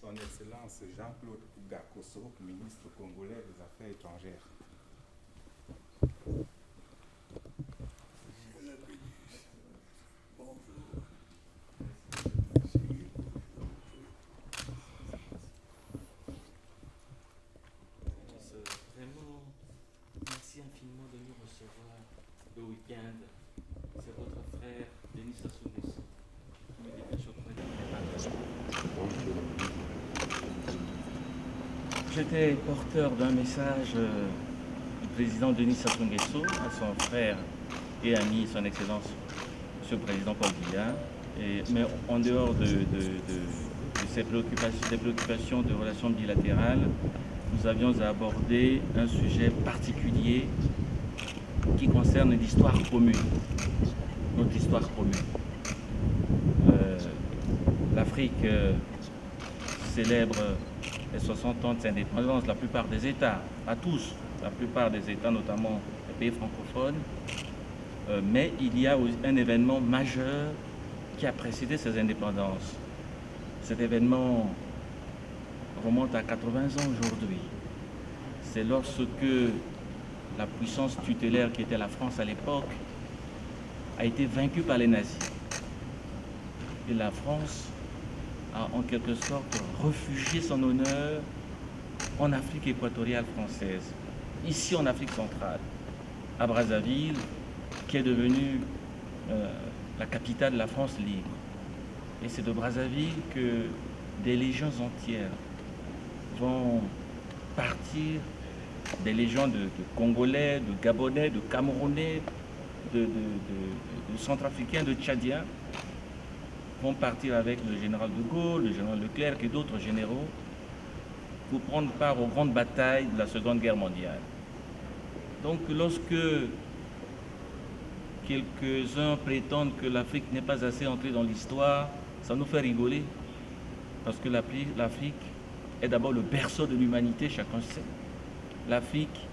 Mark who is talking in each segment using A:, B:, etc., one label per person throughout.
A: Son Excellence Jean-Claude Gakoso, ministre congolais des Affaires étrangères.
B: Vraiment, merci infiniment de nous recevoir le week-end. C'est votre frère Denis Sassou Nguesso qui me dépêche auprès de J'étais porteur d'un message du président Denis Sassou Nguesso à son frère et ami, son Excellence, M. le Président Paul Biya. Mais en dehors de ces préoccupations de relations bilatérales, nous avions abordé un sujet particulier qui concerne l'histoire commune, notre histoire commune. L'Afrique célèbre les 60 ans de sa indépendance, la plupart des États, pas tous, la plupart des États, notamment les pays francophones, mais il y a un événement majeur qui a précédé ces indépendances. Cet événement remonte à 80 ans aujourd'hui. C'est lorsque la puissance tutélaire qui était la France à l'époque a été vaincue par les nazis. Et la France a en quelque sorte réfugié son honneur en Afrique équatoriale française, ici en Afrique centrale, à Brazzaville, qui est devenue la capitale de la France libre. Et c'est de Brazzaville que des légions entières vont partir, des légions de Congolais, de Gabonais, de Camerounais, de Centrafricains, de Tchadiens, vont partir avec le général de Gaulle, le général Leclerc et d'autres généraux pour prendre part aux grandes batailles de la Seconde Guerre mondiale. Donc lorsque quelques-uns prétendent que l'Afrique n'est pas assez entrée dans l'histoire, ça nous fait rigoler, parce que l'Afrique est d'abord le berceau de l'humanité, chacun sait. L'Afrique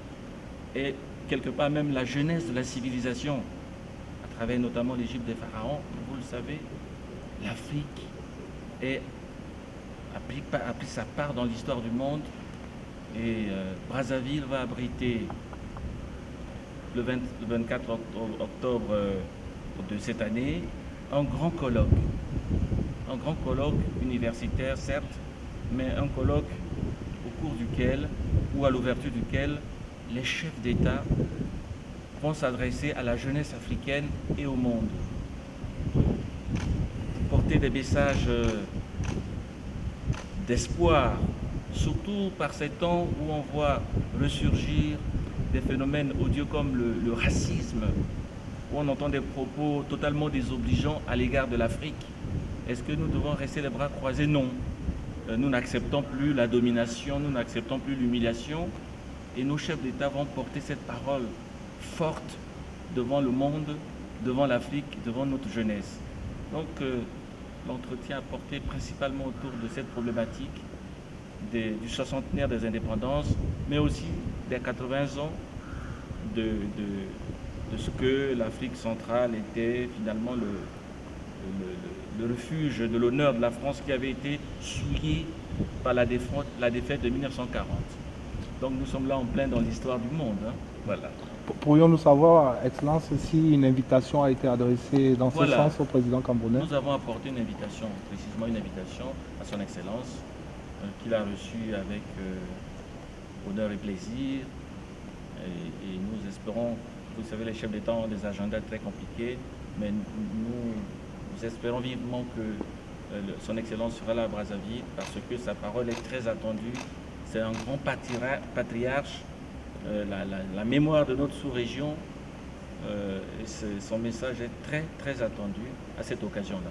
B: est quelque part même la jeunesse de la civilisation, à travers notamment l'Égypte des pharaons, vous le savez. L'Afrique a pris sa part dans l'histoire du monde, et Brazzaville va abriter le 24 octobre de cette année un grand colloque universitaire certes, mais un colloque au cours duquel, ou à l'ouverture duquel, les chefs d'État vont s'adresser à la jeunesse africaine et au monde, porter des messages d'espoir, surtout par ces temps où on voit ressurgir des phénomènes odieux comme le racisme, où on entend des propos totalement désobligeants à l'égard de l'Afrique. Est-ce que nous devons rester les bras croisés? Non. Nous n'acceptons plus la domination, nous n'acceptons plus l'humiliation, et nos chefs d'État vont porter cette parole forte devant le monde, devant l'Afrique, devant notre jeunesse. Donc l'entretien a porté principalement autour de cette problématique du soixantenaire des indépendances, mais aussi des 80 ans de ce que l'Afrique centrale était finalement le refuge de l'honneur de la France, qui avait été souillé par la défaite de 1940. Donc nous sommes là en plein dans l'histoire du monde. Hein. Voilà.
C: Pourrions-nous savoir, Excellence, si une invitation a été adressée dans ce sens au président camerounais?
B: Nous avons apporté une invitation, précisément une invitation à son Excellence, qu'il a reçue avec honneur et plaisir. Et nous espérons, vous savez, les chefs d'État ont des agendas très compliqués, mais nous espérons vivement que son Excellence sera là à Brazzaville, parce que sa parole est très attendue. C'est un grand patriarche, la mémoire de notre sous-région, et son message est très, très attendu à cette occasion-là.